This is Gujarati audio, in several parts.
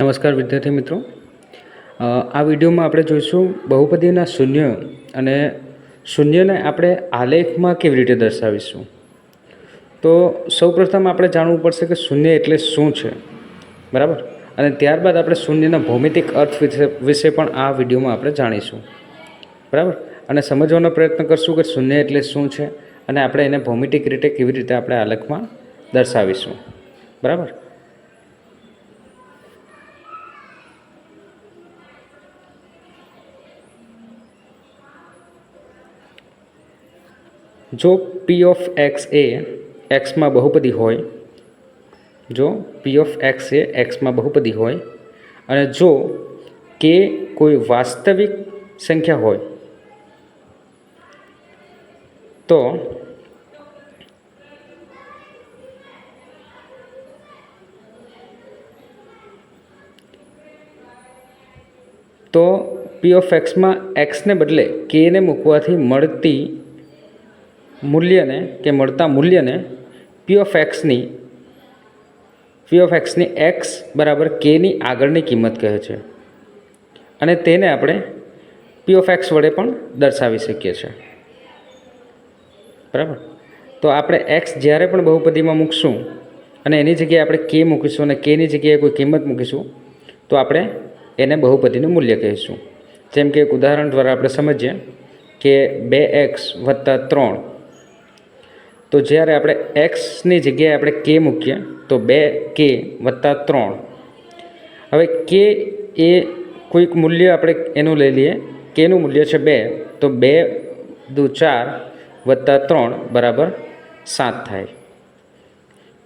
નમસ્કાર વિદ્યાર્થી મિત્રો, આ વિડીયોમાં આપણે જોઈશું બહુપદીના શૂન્ય અને શૂન્યને આપણે આલેખમાં કેવી રીતે દર્શાવીશું. તો સૌપ્રથમ આપણે જાણવું પડશે કે શૂન્ય એટલે શું છે, બરાબર. અને ત્યારબાદ આપણે શૂન્યના ભૌમિતિક અર્થ વિશે પણ આ વિડીયોમાં આપણે જાણીશું, બરાબર. અને સમજવાનો પ્રયત્ન કરશું કે શૂન્ય એટલે શું છે અને આપણે એને ભૌમિતિક રીતે કેવી રીતે આપણે આલેખમાં દર્શાવીશું, બરાબર. જો પી ઓફ એક્સ એ એક્સમાં બહુપદી હોય, જો પી ઓફ એક્સ એ એક્સમાં બહુપદી હોય અને જો કે કોઈ વાસ્તવિક સંખ્યા હોય તો પી ઓફ એક્સમાં એક્સને બદલે કેને મૂકવાથી મળતી મૂલ્યને કે મળતા મૂલ્યને પી ઓફ એક્સની એક્સ બરાબર કેની આગળની કિંમત કહે છે અને તેને આપણે પી ઓફ એક્સ વડે પણ દર્શાવી શકીએ છીએ, બરાબર. તો આપણે એક્સ જ્યારે પણ બહુપદીમાં મૂકશું અને એની જગ્યાએ આપણે કે મૂકીશું અને કેની જગ્યાએ કોઈ કિંમત મૂકીશું તો આપણે એને બહુપદીનું મૂલ્ય કહીશું. જેમ કે એક ઉદાહરણ દ્વારા આપણે સમજીએ કે 2x + 3. તો જ્યારે આપણે એક્સની જગ્યાએ આપણે કે મૂકીએ તો 2k + 3. હવે કે એ કોઈક મૂલ્ય આપણે એનું લઈ લઈએ, કેનું મૂલ્ય છે 2, તો 2 × 4 + 3 બરાબર 7 થાય.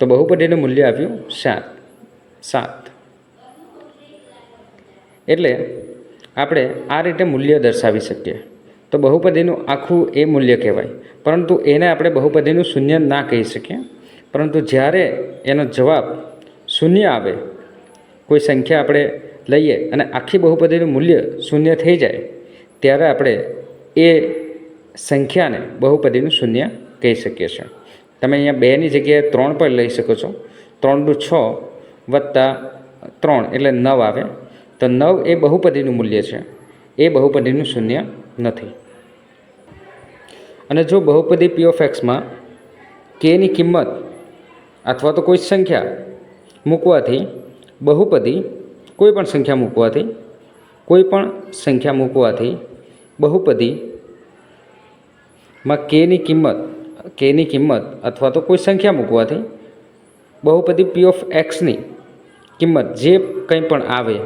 તો બહુપદીનું મૂલ્ય આવ્યું 7. એટલે આપણે આ રીતે મૂલ્ય દર્શાવી શકીએ. તો બહુપદીનું આખું એ મૂલ્ય કહેવાય, પરંતુ એને આપણે બહુપદીનું શૂન્ય ના કહી શકીએ. પરંતુ જ્યારે એનો જવાબ શૂન્ય આવે, કોઈ સંખ્યા આપણે લઈએ અને આખી બહુપદીનું મૂલ્ય શૂન્ય થઈ જાય, ત્યારે આપણે એ સંખ્યાને બહુપદીનું શૂન્ય કહી શકીએ છીએ. તમે અહીંયા 2ની જગ્યાએ 3 પણ લઈ શકો છો. 3 × 6 + 3 એટલે 9 આવે. તો 9 એ બહુપદીનું મૂલ્ય છે, એ બહુપદીનું શૂન્ય નથી. અને જો બહુપદી પી ઓફ એક્સમાં કેની કિંમત અથવા તો કોઈ સંખ્યા મૂકવાથી બહુપદી કોઈ પણ સંખ્યા મૂકવાથી બહુપદીમાં કેની કિંમત અથવા તો કોઈ સંખ્યા મૂકવાથી બહુપદી પી ઓફ એક્સની કિંમત જે કંઈ પણ આવે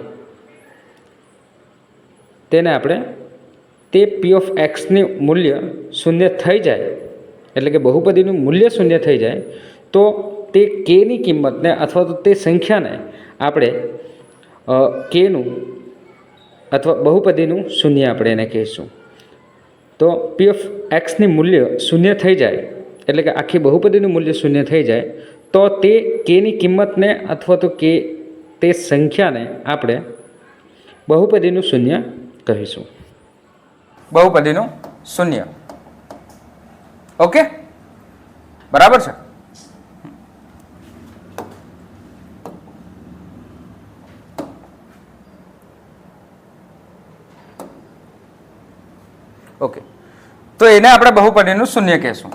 તેને આપણે તે પી ઓફ એક્સનું મૂલ્ય શૂન્ય થઈ જાય, એટલે કે બહુપદીનું મૂલ્ય શૂન્ય થઈ જાય તો તે કેની કિંમતને અથવા તો તે સંખ્યાને આપણે કેનું અથવા બહુપદીનું શૂન્ય આપણે એને કહીશું. તો પી ઓફ એક્સની મૂલ્ય શૂન્ય થઈ જાય, એટલે કે આખી બહુપદીનું મૂલ્ય શૂન્ય થઈ જાય તો તે કેની કિંમતને અથવા તો કે તે સંખ્યાને આપણે બહુપદીનું શૂન્ય કહીશું. બહુપદીનું શૂન્ય. ઓકે, બરાબર છે. ઓકે, તો એને આપણે બહુપદીનું શૂન્ય કહેશું.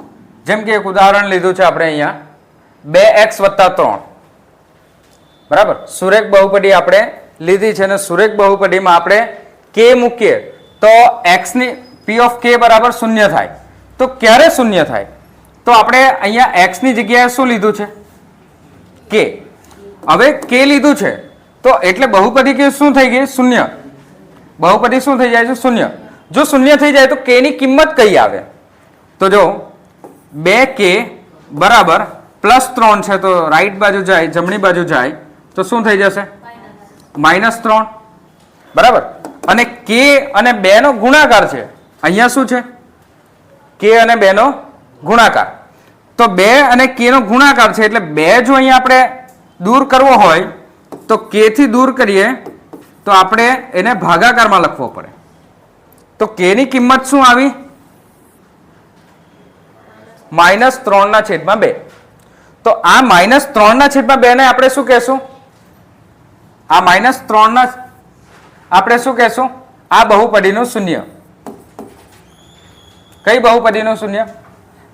જેમ કે એક ઉદાહરણ લીધું છે આપણે અહીંયા 2x + 3, બરાબર. સુરેખ બહુપદી આપણે લીધી છે અને સુરેખ બહુપદીમાં આપણે કે મૂકીએ તો એક્સની પી ઓફ કે બરાબર શૂન્ય થાય. તો ક્યારે શૂન્ય થાય? તો આપણે અહીંયા એક્સની જગ્યાએ શું લીધું છે? કે. હવે કે લીધું છે તો એટલે બહુપદી કે શું થઈ ગઈ? શૂન્ય. બહુપદી શું થઈ જાય છે? શૂન્ય. જો શૂન્ય થઈ જાય તો કે ની કિંમત કઈ આવે? તો જો 2k બરાબર +3 છે તો રાઈટ બાજુ જાય, જમણી બાજુ જાય તો શું થઈ જશે? -3, બરાબર. અને કે અને 2 નો ગુણાકાર છે. અહીંયા શું છે? કે અને 2 નો ગુણાકાર. તો 2 અને કે નો ગુણાકાર છે એટલે 2 જો અહીંયા આપણે દૂર કરવો હોય તો કે થી દૂર કરીએ તો આપણે એને ભાગાકારમાં લખવો પડે. તો કે ની કિંમત શું આવી? -3/2. તો આ -3/2 ને આપણે શું કહેશું? આ -3 ના આપણે શું કહેશું? આ બહુપદીનું શૂન્ય. કઈ બહુપદીનું શૂન્ય?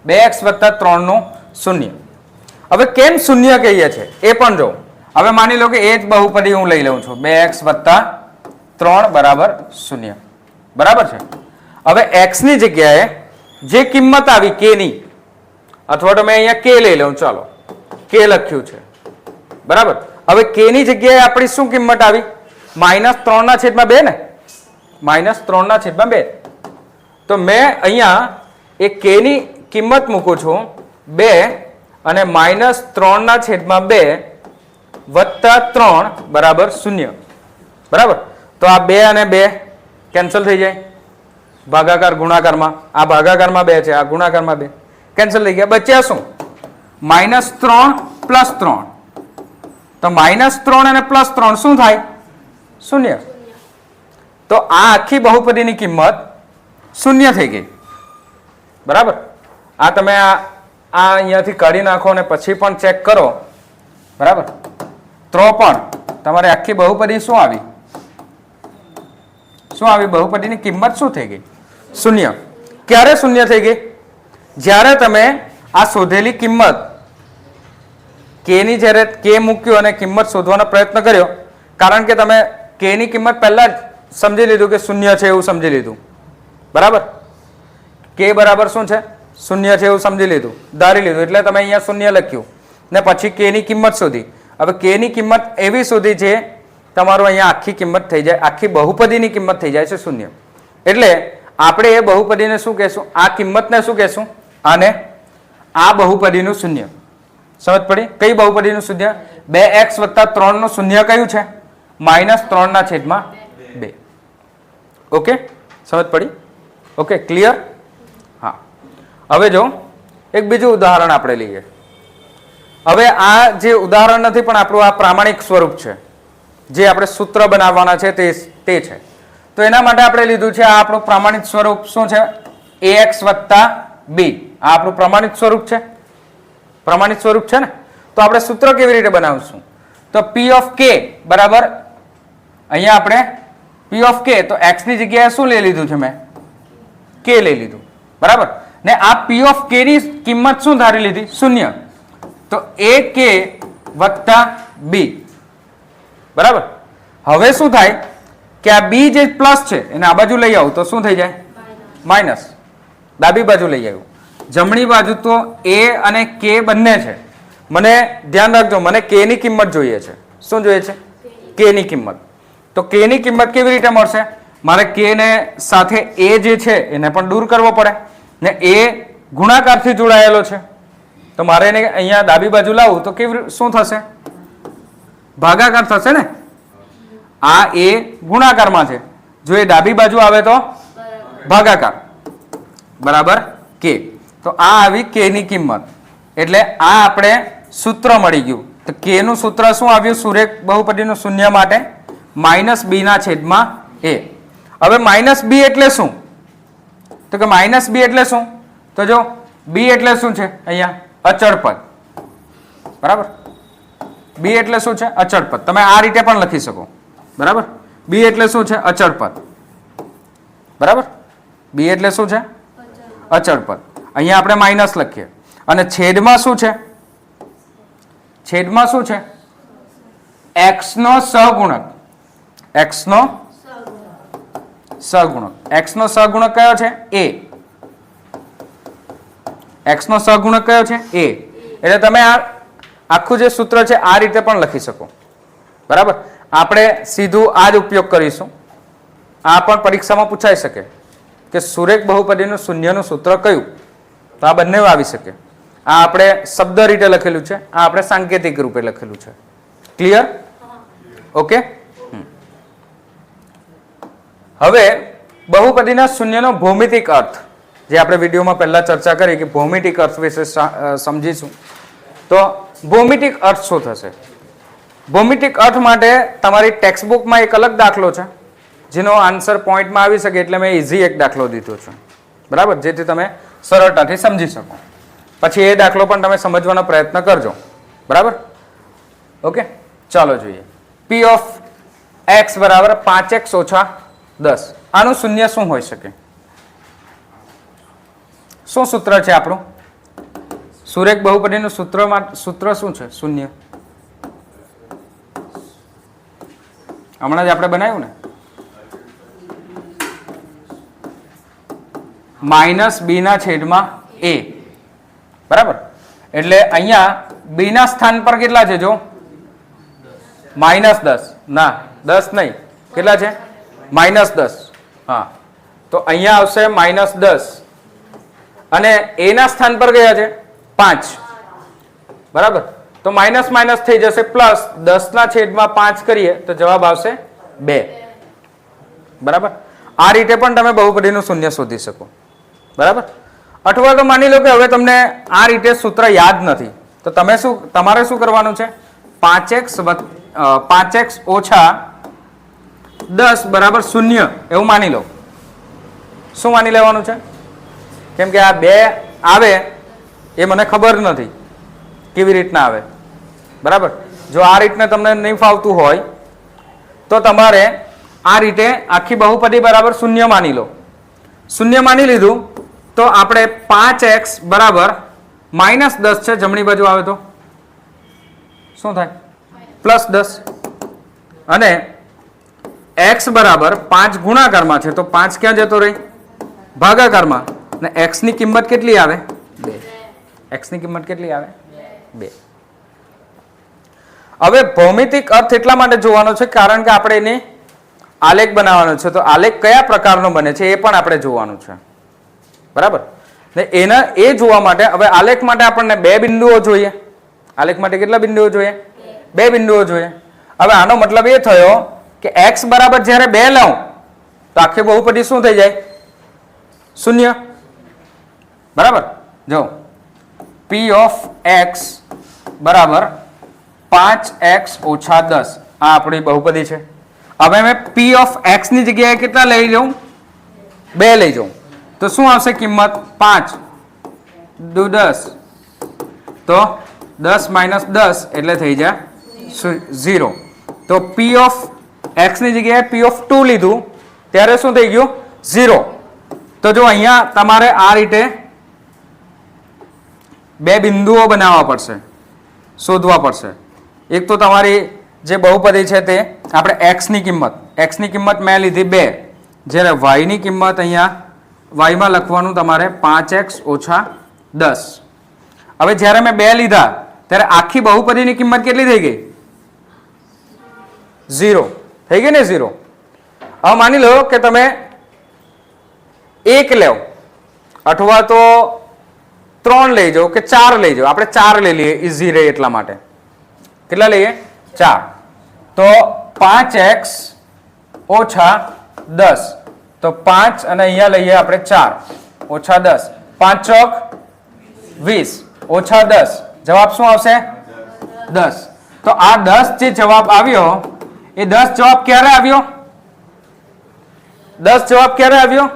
2x + 3 નું શૂન્ય. હવે કેમ શૂન્ય કહીએ છીએ એ પણ જો. હવે માની લો કે એ જ બહુપદી હું લઈ લઉં છું, 2x + 3 = 0. બરાબર છે. હવે x ની જગ્યાએ જે કિંમત આવી k ની, અથવા તો મેં અહીંયા k લઈ લઉં, ચાલો k લખ્યું છે. બરાબર. હવે k ની જગ્યાએ આપણી શું કિંમત આવી? -3/2 ને, -3/2. તો મેં અહીંયા એ k ની કિંમત મૂકું છું 2 અને -3/2 વત્તા 3 બરાબર 0. બરાબર. તો આ 2 અને 2 કેન્સલ થઈ જાય ભાગાકાર ગુણાકારમાં. આ ભાગાકારમાં 2 છે, આ ગુણાકારમાં 2 કેન્સલ થઈ ગયા. બચ્યા શું? -3 + 3. તો -3 અને +3 શું થાય? 0. તો આ આખી બહુપદીની કિંમત 0 થઈ ગઈ. બરાબર. આ તમે આ અહીંયાથી કાઢી નાખો અને પછી પણ ચેક કરો. બરાબર. તો પણ તમારે આખી બહુપદી શું આવી? શું આવી? બહુપદીની કિંમત શું થઈ ગઈ? 0. ક્યારે 0 થઈ ગઈ? જ્યારે તમે આ શોધેલી કિંમત k ની જ્યારે k મૂક્યો અને કિંમત શોધવાનો પ્રયત્ન કર્યો, કારણ કે તમે k ની કિંમત પહેલા જ સમજી લીધું કે 0 છે એવું સમજી લીધું. બરાબર. k બરાબર શું છે? 0 છે એવું સમજી લીધું, ધારી લીધું, એટલે તમે અહીંયા 0 લખ્યું ને પછી k ની કિંમત શોધી. હવે k ની કિંમત એવી શોધી છે તમારું અહીંયા આખી કિંમત થઈ જાય, આખી બહુપદીની કિંમત થઈ જાય છે 0. એટલે આપણે એ બહુપદીને શું કહેશું? આ કિંમતને શું કહેશું? આને આ બહુપદીનું શૂન્ય. સમજ પડી? કઈ બહુપદીનું શૂન્ય? 2x + 3 નું શૂન્ય કયું છે? -3/2. ઓકે, સમજ પડી? Okay, clear? હા. હવે જો એક બીજું ઉદાહરણ આપણે લઈએ. હવે આ જે ઉદાહરણ નથી પણ આપણું આ પ્રામાણિક સ્વરૂપ છે, જે આપણે સૂત્ર બનાવવાના છે તે છે. તો એના માટે આપણે લીધું છે આ આપણું પ્રામાણિક સ્વરૂપ શું છે? ax + b. આ આપણું પ્રામાણિક સ્વરૂપ છે. પ્રમાણિત સ્વરૂપ છે ને. તો આપણે સૂત્ર કેવી રીતે બનાવશું? તો p of k બરાબર, અહીંયા આપણે p of k, તો x ની જગ્યાએ શું લઈ લીધું છે? મેં k લઈ લીધું. બરાબર. ને આ p of k ની કિંમત શું ધારી લીધી? 0. તો ak + b. બરાબર. હવે શું થાય કે આ b જે પ્લસ છે એને આ બાજુ લઈ આવું તો શું થઈ જાય? માઇનસ. ડાબી બાજુ લઈ આવ્યું. જમણી બાજુ તો a અને k બંને છે. મને ધ્યાન રાખજો, મને k ની કિંમત જોઈએ છે. શું જોઈએ છે? k ની કિંમત. તો k ની કિંમત કેવી રીતે મળશે? મારે k ને સાથે a જે છે એને પણ દૂર કરવો પડે ને a ગુણાકારથી જોડાયેલો છે, તો મારે એને અહીંયા ડાબી બાજુ લાવું તો કેવી શું થશે? ભાગાકાર થશે ને. આ a ગુણાકારમાં છે, જો એ ડાબી બાજુ આવે તો ભાગાકાર. બરાબર k. તો આ આવી k ની કિંમત. એટલે આ આપણે સૂત્ર મળી ગયું. તો k નું સૂત્ર શું આવ્યું? સુરેખ બહુપદીનું શૂન્ય માટે -b/a. હવે -b એટલે શું? તો કે -b એટલે શું? તો જો b એટલે શું છે? અહીંયા અચળ પદ. બરાબર. b એટલે શું છે? અચળ પદ. તમે આ રીતે પણ લખી શકો. બરાબર. b એટલે શું છે? અચળ પદ. બરાબર. b એટલે શું છે? અચળ પદ. અહીંયા આપણે માઇનસ લખીએ અને છેદમાં શું છે? છેદમાં શું છે? x નો સહગુણક. x નો સહગુણક. x નો સહગુણક કયો છે? a. x નો સહગુણક કયો છે? a. એટલે તમે આ આખું જે સૂત્ર છે આ રીતે પણ લખી શકો. બરાબર. આપણે સીધું આ જ ઉપયોગ કરીશું. આ પણ પરીક્ષામાં પૂછાઈ શકે કે સુરેખ બહુપદીનું શૂન્યનું સૂત્ર કયું? તો આ બંને આવી શકે. આ આપણે શબ્દ રીતે લખેલું છે, આ આપણે સાંકેતિક રૂપે લખેલું છે. ક્લિયર? ઓકે. હવે બહુપદીના શૂન્યનો ભૌમિતિક અર્થ, જે આપણે વિડીયોમાં પહેલા ચર્ચા કરી કે ભૌમિતિક અર્થ વિશે સમજીશું. તો ભૌમિતિક અર્થ શું થશે? ભૌમિતિક અર્થ માટે તમારી ટેક્સ્ટ બુકમાં એક અલગ દાખલો છે જેનો આન્સર પોઈન્ટમાં આવી શકે, એટલે મેં ઇઝી એક દાખલો દીધો છે. બરાબર. જેથી તમે સરળતાથી સમજી શકો. પછી એ દાખલો પણ તમે સમજવાનો પ્રયત્ન કરજો. બરાબર. ઓકે, ચાલો જોઈએ. p of x બરાબર 5x ઓછા 10. આનું શૂન્ય શું હોઈ શકે? શું સૂત્ર છે આપણું? સુરેખ બહુપદીનું સૂત્ર શું છે? શૂન્ય. હમણાં જ આપણે બનાવ્યું ને, માઇનસ b ના છેદમાં a. બરાબર. એટલે અહીંયા b ના સ્થાન પર કેટલા છે? જો -10. ના 10 નહીં, કેટલા છે? -10. હા, તો અહીંયા આવશે -10 અને a ના સ્થાન પર કયા છે? 5. બરાબર. તો માઇનસ માઇનસ થઈ જશે પ્લસ 10 ના છેદમાં 5 કરીએ તો જવાબ આવશે 2. બરાબર. આ રીતે પણ તમે બહુપદીનું શૂન્ય શોધી શકો. બરાબર. અથવા તો માની લો કે હવે તમને આ રીતે સૂત્ર યાદ નથી, તો તમારે શું કરવાનું છે? 5x ઓછા 10 બરાબર 0 એવું માની લો. શું માની લેવાનું છે? કેમ કે આ 2 આવે એ મને ખબર નથી કેવી રીતના આવે. બરાબર. જો આ રીતને તમને નહીં ફાવતું હોય તો તમારે આ રીતે આખી બહુપદી બરાબર 0 માની લો. 0 માની લીધું તો આપણે 5x બરાબર -10 છે, જમણી બાજુ આવે તો શું થાય? +10. અને x બરાબર 5 ગુણાકારમાં છે તો 5 ક્યાં જતો રહી? ભાગાકારમાં. અને x ની કિંમત કેટલી આવે? 2. x ની કિંમત કેટલી આવે? 2. હવે ભૌમિતિક અર્થ એટલા માટે જોવાનો છે કારણ કે આપણે એને આલેખ બનાવવાનો છે, તો આલેખ કયા પ્રકારનો બને છે એ પણ આપણે જોવાનું છે. બરાબર. એ જોવા માટે હવે આલેખ માટે આપણને 2 બિંદુઓ જોઈએ. આલેખ માટે કેટલા બિંદુઓ જોઈએ? 2 બિંદુઓ જોઈએ. હવે આનો મતલબ એ થયો કે x બરાબર જ્યારે 2 લઉં તો આખી બહુપદી શું થઈ જાય? 0. બરાબર. જો p ઓફ x બરાબર 5x ઓછા 10 આ આપણી બહુપદી છે. હવે મેં p ઓફ x ની જગ્યાએ કેટલા લઈ લઉં? 2 લઈ જાઉં તો શું આવશે કિંમત? 5 દુ 10, તો 10 - 10 એટલે થઈ જાય 0. તો p ઓફ x ની જગ્યાએ p ઓફ 2 લીધું ત્યારે શું થઈ ગયું? 0. તો જો અહીંયા તમારે આ રીતે 2 બિંદુઓ બનાવવા પડશે, શોધવા પડશે. એક તો તમારી જે બહુપદી છે તે આપણે x ની કિંમત મેં લીધી 2, જ્યારે y ની કિંમત અહીંયા y માં લખવાનું તમારે 5x ઓછા 10. હવે જ્યારે મેં 2 લીધા ત્યારે આખી બહુપદીની કિંમત કેટલી થઈ ગઈ? 0 થઈ ગઈ ને? 0. હવે માની લો કે તમે 1 લેવ અથવા તો 3 લઈ જાઓ કે 4 લઈ જાઓ. આપણે 4 લઈ લઈએ ઈઝી રહે એટલા માટે. કેટલા લઈએ? 4. તો 5x ઓછા 10, તો 5 અને અહીંયા લઈએ આપણે 4 ઓછા 10. 5 ચોક 20 ઓછા 10 જવાબ શું આવશે? 10. તો આ 10 જે જવાબ આવ્યો એ 10 જવાબ ક્યારે આવ્યો? 10 જવાબ ક્યારે આવ્યો?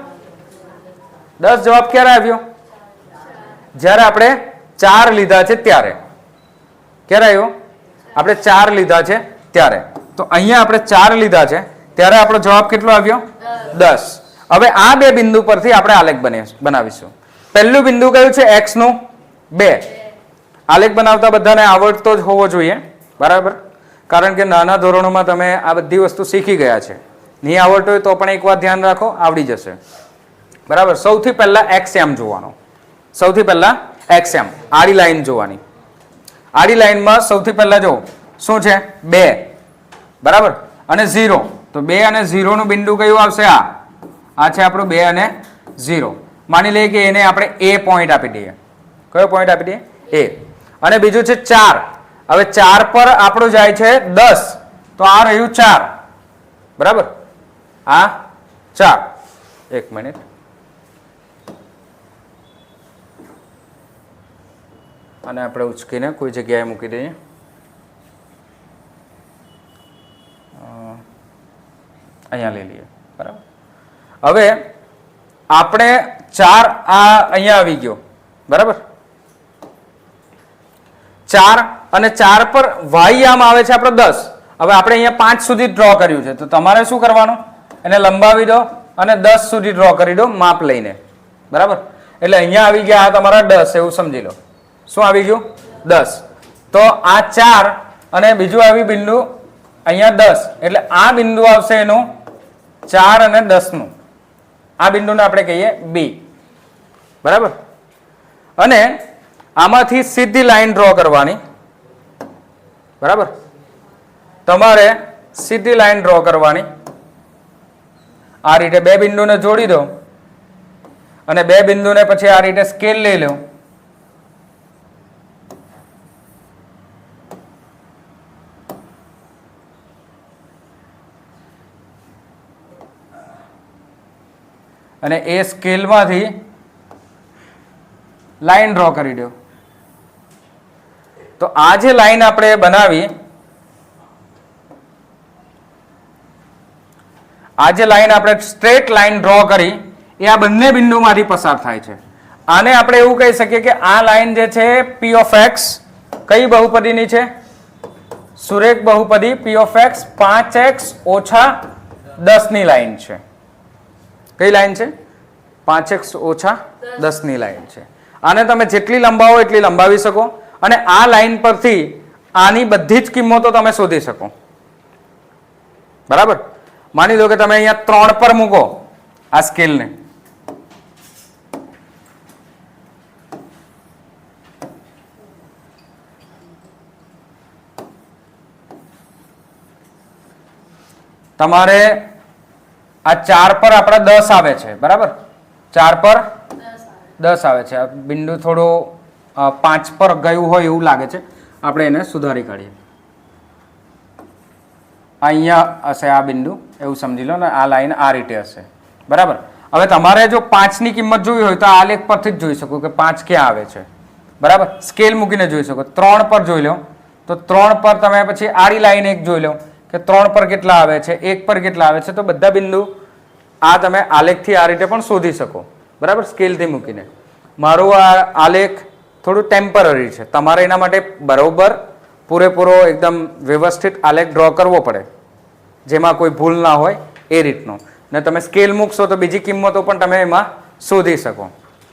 10 જવાબ ક્યારે આવ્યો? જ્યારે આપણે 4 લીધા છે ત્યારે. ક્યારે આવ્યો? આપણે 4 લીધા છે ત્યારે. તો અહીંયા આપણે 4 લીધા છે ત્યારે આપણો જવાબ કેટલો આવ્યો? 10. હવે આ 2 બિંદુ પરથી આપણે આલેખ બનાવીશું. પહેલું બિંદુ કયું છે? x નું 2. આલેખ બનાવતા બધાને આવડતો જ હોવો જોઈએ. બરાબર. કારણ કે નાના ધોરણોમાં તમે આ બધી વસ્તુ શીખી ગયા છે. નહીં આવડતો હોય તો પણ એકવાર ધ્યાન રાખો, આવડી જશે. બરાબર. સૌથી પહેલા xm જોવાનો. સૌથી પહેલા xm આડી લાઈન જોવાની. આડી લાઈનમાં સૌથી પહેલા જો શું છે? 2. બરાબર. અને 0. તો 2 અને 0 નું બિંદુ કયું આવશે? આ છે આપણું 2 અને 0. માની લઈએ કે એને આપણે a પોઈન્ટ આપી દઈએ. કયો પોઈન્ટ આપી દઈએ? a. અને બીજું છે 4. હવે 4 પર આપણું જાય છે 10, તો આ રહ્યું 4. બરાબર. આ 4. એક મિનિટ. અને આપણે ઉચકીને કોઈ જગ્યાએ મૂકી દઈએ. અહીંયા લઈ લઈએ. બરાબર. હવે આપણે 4 આ અહીંયા આવી ગયો. બરાબર. 4 અને 4 પર y આમ આવે છે આપણો 10. હવે આપણે અહીંયા 5 સુધી ડ્રો કર્યું છે, તો તમારે શું કરવાનું, એને લંબાવી દો અને 10 સુધી ડ્રો કરી દો માપ લઈને, બરાબર. એટલે અહીંયા આવી ગયા આ તમારા 10 એવું સમજી લો. શું આવી ગયું? 10. તો આ 4 અને બીજું આવી બિંદુ અહીંયા 10, એટલે આ બિંદુ આવશે એનું 4 અને 10 નું. આ બિંદુને આપણે કહીએ B, બરાબર. અને આમાંથી સીધી લાઈન ડ્રો કરવાની, બરાબર. તમારે સીધી લાઈન ડ્રો કરવાની. આ રીતે બે બિંદુને જોડી દો અને બે બિંદુને પછી આ રીતે સ્કેલ લઈ લો. અને એ સ્કેલમાંથી લાઈન ડ્રો કરી દો. તો આ જે લાઈન આપણે બનાવી, આ જે લાઈન આપણે સ્ટ્રેટ લાઈન ડ્રો કરી એ આ બંને બિંદુમાંથી પસાર થાય છે. આને આપણે એવું કહી શકીએ કે આ લાઈન જે છે P of x કઈ બહુપદીની છે? સુરેખ બહુપદી P of x 5x ઓછા 10 ની લાઈન છે. કઈ લાઈન છે? 5x ઓછા 10 ની લાઈન છે. આને તમે જેટલી લંબાવો એટલી લંબાવી શકો અને આ લાઈન પરથી આની બધી જ કિંમતો તમે શોધી શકો, બરાબર. માની લો કે તમે અહીંયા 3 પર મૂકો આ સ્કેલને, તમારે આ 4 પર આપણા 10 આવે છે, બરાબર. 4 પર 10 આવે છે. આ બિંદુ થોડું 5 પર ગયું હોય એવું લાગે છે, આપણે એને સુધારી કાઢીએ. અહીંયા હશે આ બિંદુ એવું સમજી લો ને, આ લાઈન આ રીતે હશે, બરાબર. હવે તમારે જો 5 ની કિંમત જોવી હોય તો આ લેખ પરથી જ જોઈ શકો કે 5 ક્યાં આવે છે, બરાબર. સ્કેલ મૂકીને જોઈ શકો. 3 પર જોઈ લો તો 3 પર તમે પછી આડી લાઈન એક જોઈ લો કે 3 પર કેટલા આવે છે, 1 પર કેટલા આવે છે. તો બધા બિંદુ આ તમે આલેખથી આ રીતે પણ શોધી શકો, બરાબર, સ્કેલથી મૂકીને. મારું આ આલેખ થોડું ટેમ્પરરી છે, તમારે એના માટે બરોબર પૂરેપૂરો એકદમ વ્યવસ્થિત આલેખ ડ્રો કરવો પડે જેમાં કોઈ ભૂલ ના હોય એ રીતનો. ને તમે સ્કેલ મૂકશો તો બીજી કિંમતો પણ તમે એમાં શોધી શકો,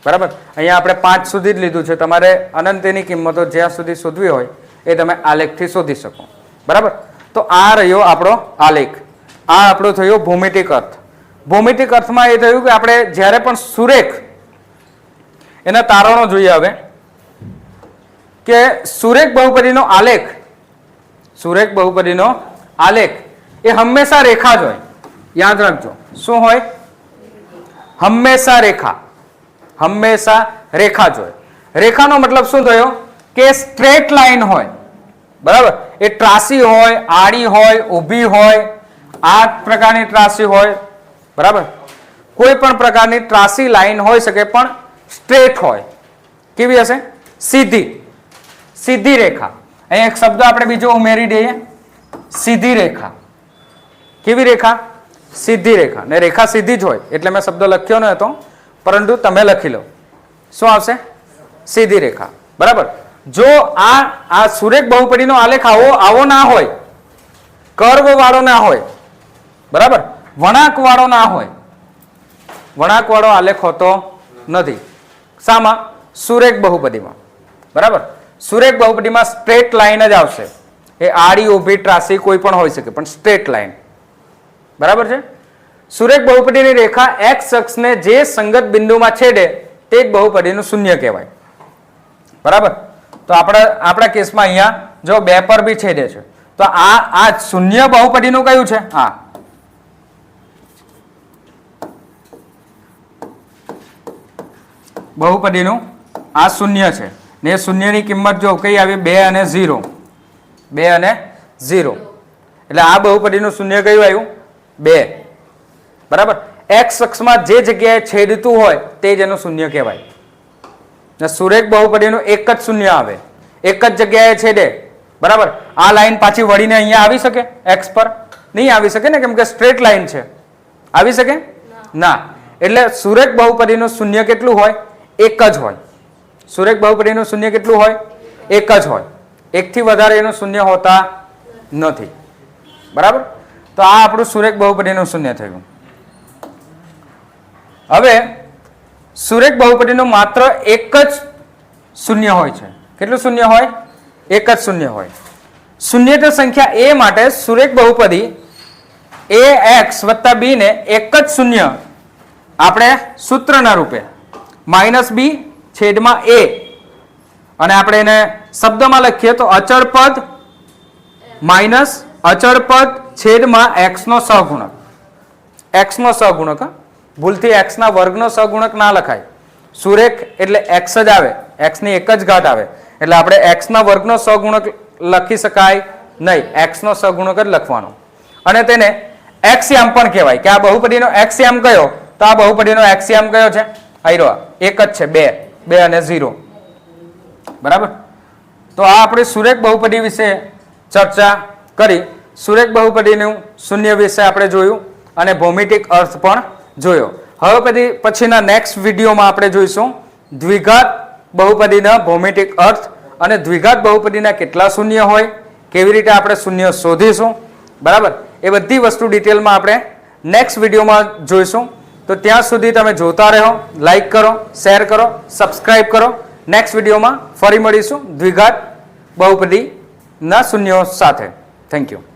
બરાબર. અહીંયા આપણે 5 સુધી જ લીધું છે, તમારે અનંતની કિંમતો જ્યાં સુધી શોધવી હોય એ તમે આલેખથી શોધી શકો, બરાબર. તો આ રહ્યો આપણો આલેખ. આ આપણો થયો ભૌમિતિક અર્થ. ભૌમિતિક અર્થમાં એ થયું કે આપણે જ્યારે પણ સુરેખ એના તારણો જોઈએ. હવે કે સુરેખ બહુપદીનો આલેખ, સુરેખ બહુપદીનો આલેખ એ હંમેશા રેખા જ હોય. યાદ રાખજો, શું હોય? હંમેશા રેખા, હંમેશા રેખા જ હોય. રેખાનો મતલબ શું થયો કે સ્ટ્રેટ લાઈન હોય, બરાબર. એ ત્રાસી હોય, આડી હોય, ઊભી હોય, આ પ્રકારની ત્રાસી હોય, બરાબર. કોઈ પણ પ્રકારની ત્રાસી લાઈન હોઈ શકે પણ સ્ટ્રેટ હોય. કેવી હશે? સીધી, સીધી રેખા. અહીંયા એક શબ્દ આપણે બીજો ઉમેરી દઈએ, સીધી રેખા. કેવી રેખા? સીધી રેખા. ને રેખા સીધી જ હોય એટલે મેં શબ્દ લખ્યો ન હતો, પરંતુ તમે લખી લો. શું આવશે? સીધી રેખા, બરાબર. જો આ સુરેખ બહુપદીનો આલેખ આવો ના હોય, કર્વ વાળો ના હોય, બરાબર, વળાંક વાળો ના હોય, વળાંક વાળો આલેખ હોતો નથી. શામાં? સુરેખ બહુપદીમાં, બરાબર. સુરેખ બહુપદીમાં સ્ટ્રેટ લાઈન જ આવશે. એ આડી, ઊભી, ત્રાસી કોઈ પણ હોઈ શકે પણ સ્ટ્રેટ લાઈન, બરાબર છે. સુરેખ બહુપદીની રેખા x અક્ષને જે સંગત બિંદુમાં છેદે તે જ બહુપદીનું શૂન્ય કહેવાય, બરાબર. તો આપણા કેસમાં અહીંયા જો 2 પર બી છેદે છે તો આ શૂન્ય બહુપદીનું કયું છે? હા, બહુપદીનું આ શૂન્ય છે. ને શૂન્યની કિંમત જો કઈ આવી? 2 અને 0, 2 અને 0. એટલે આ બહુપદીનું શૂન્ય કયું આવ્યું? 2, બરાબર. x અક્ષમાં જે જગ્યાએ છેદતું હોય તે જ એનું શૂન્ય કહેવાય. સુરેખ બહુપદીનું એક જ શૂન્ય આવે, એક જ જગ્યાએ છેદે, બરાબર. આ લાઈન પાછી વળીને અહીંયા આવી શકે? x પર નહીં આવી શકે ને, કેમ કે સ્ટ્રેટ લાઈન છે. આવી શકે ના. એટલે સુરેખ બહુપદીનું શૂન્ય કેટલું હોય? એક જ હોય. સુરેખ બહુપદીનું શૂન્ય કેટલું હોય? એક જ હોય. એકથી વધારે એનું શૂન્ય હોતા નથી, બરાબર. તો આ આપણું સુરેખ બહુપદીનું શૂન્ય થયું. હવે સુરેખ બહુપદીનું માત્ર એક જ શૂન્ય હોય છે. કેટલું શૂન્ય હોય? એક જ શૂન્ય હોય. શૂન્યેતર સંખ્યા a માટે સુરેખ બહુપદી ax વત્તા b ને એક જ શૂન્ય આપણે સૂત્રના રૂપે -b છેદમાં a, અને આપણે એને શબ્દમાં લખીએ તો અચળ પદ માઇનસ અચળ પદ છેદમાં x નો સહગુણક. x નો સહગુણક, ભૂલથી x ના વર્ગનો સહગુણક ના લખાય. સુરેખ એટલે x જ આવે, x ની એક જ ઘાત આવે, એટલે આપણે x ના વર્ગનો સહગુણક લખી શકાય નહીં, x નો સહગુણક જ લખવાનો. અને તેને એક્સયામ પણ કહેવાય કે આ બહુપદીનો એક્સયામ કયો? તો આ બહુપદીનો એક્સયામ કયો છે? આયરો એક જ છે, 2 અને 0. બરાબર. તો આ આપણે સુરેખ બહુપદી વિશે ચર્ચા કરી. સુરેખ બહુપદીનું શૂન્ય વિશે આપણે જોયું અને ભૌમિતિક અર્થ પણ જોયો. હવે પછીના નેક્સ્ટ વિડીયોમાં આપણે જોઈશું દ્વિઘાત બહુપદીના ભૌમિતિક અર્થ અને દ્વિઘાત બહુપદીના કેટલા શૂન્ય હોય, કેવી રીતે આપણે શૂન્ય શોધીશું. બરાબર. એ બધી વસ્તુ ડિટેલમાં આપણે નેક્સ્ટ વિડીયોમાં જોઈશું. તો ત્યાં સુધી તમે જોતા રહો, લાઈક કરો, શેર કરો, સબસ્ક્રાઇબ કરો. નેક્સ્ટ વિડીયોમાં ફરી મળીશું દ્વિઘાત બહુપદીના શૂન્યો સાથે. Thank you.